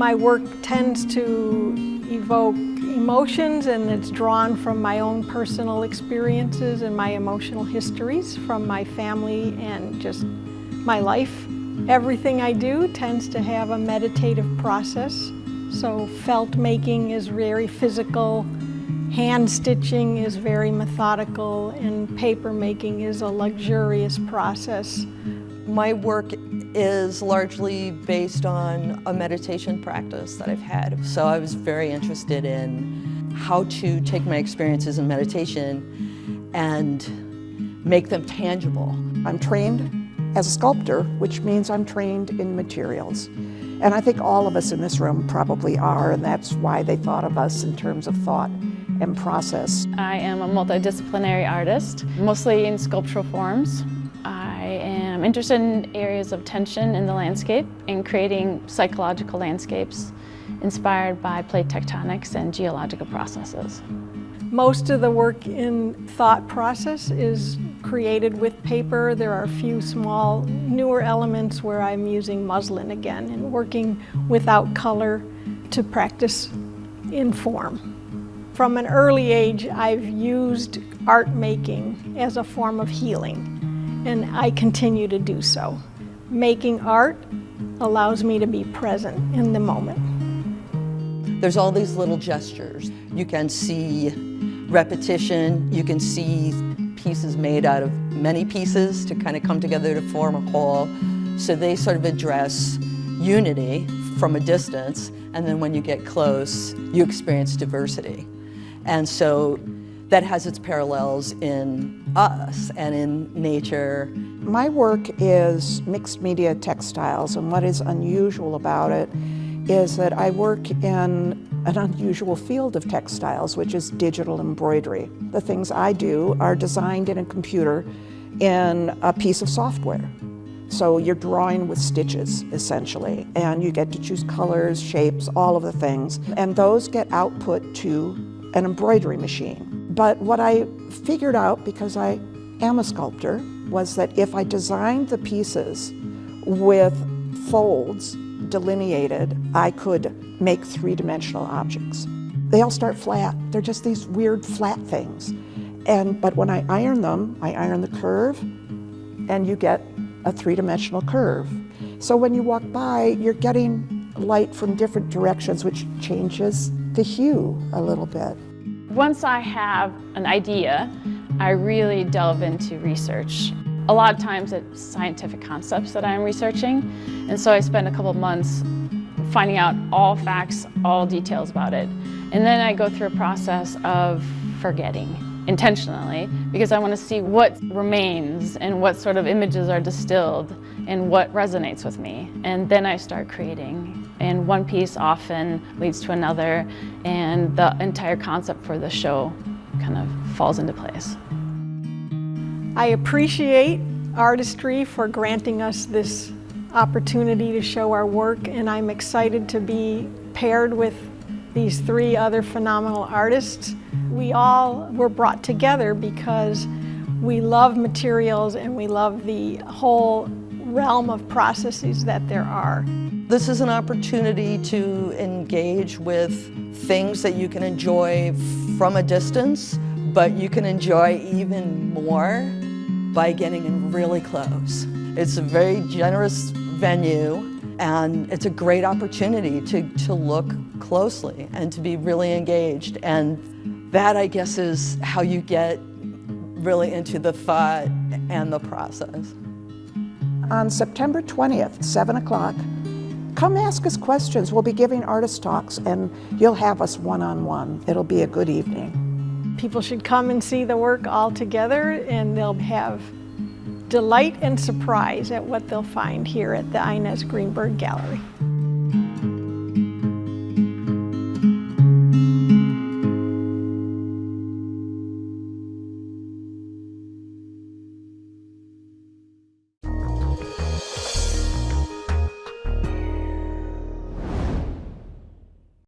My work tends to evoke emotions, and it's drawn from my own personal experiences and my emotional histories from my family and just my life. Everything I do tends to have a meditative process. So felt making is very physical, hand stitching is very methodical, and paper making is a luxurious process. My work is largely based on a meditation practice that I've had. So I was very interested in how to take my experiences in meditation and make them tangible. I'm trained as a sculptor, which means I'm trained in materials. And I think all of us in this room probably are, and that's why they thought of us in terms of thought and process. I am a multidisciplinary artist, mostly in sculptural forms. I am interested in areas of tension in the landscape and creating psychological landscapes inspired by plate tectonics and geological processes. Most of the work in thought process is created with paper. There are a few small, newer elements where I'm using muslin again and working without color to practice in form. From an early age, I've used art making as a form of healing, and I continue to do so. Making art allows me to be present in the moment. There's all these little gestures. You can see repetition, you can see pieces made out of many pieces to kind of come together to form a whole. So they sort of address unity from a distance, and then when you get close, you experience diversity. And so that has its parallels in us and in nature. My work is mixed media textiles, and what is unusual about it is that I work in an unusual field of textiles, which is digital embroidery. The things I do are designed in a computer in a piece of software. So you're drawing with stitches, essentially, and you get to choose colors, shapes, all of the things, and those get output to an embroidery machine. But what I figured out, because I am a sculptor, was that if I designed the pieces with folds delineated, I could make three-dimensional objects. They all start flat. They're just these weird flat things. But when I iron them, I iron the curve, and you get a three-dimensional curve. So when you walk by, you're getting light from different directions, which changes the hue a little bit. Once I have an idea, I really delve into research. A lot of times it's scientific concepts that I'm researching, and so I spend a couple of months finding out all facts, all details about it. And then I go through a process of forgetting intentionally, because I want to see what remains and what sort of images are distilled and what resonates with me. And then I start creating. And one piece often leads to another, and the entire concept for the show kind of falls into place. I appreciate Artistry for granting us this opportunity to show our work, and I'm excited to be paired with these three other phenomenal artists. We all were brought together because we love materials and we love the whole realm of processes that there are. This is an opportunity to engage with things that you can enjoy from a distance, but you can enjoy even more by getting in really close. It's a very generous venue, and it's a great opportunity to look closely and to be really engaged. And that, I guess, is how you get really into the thought and the process. On September 20th, 7 o'clock, come ask us questions. We'll be giving artist talks, and you'll have us one-on-one. It'll be a good evening. People should come and see the work all together, and they'll have delight and surprise at what they'll find here at the Inez Greenberg Gallery.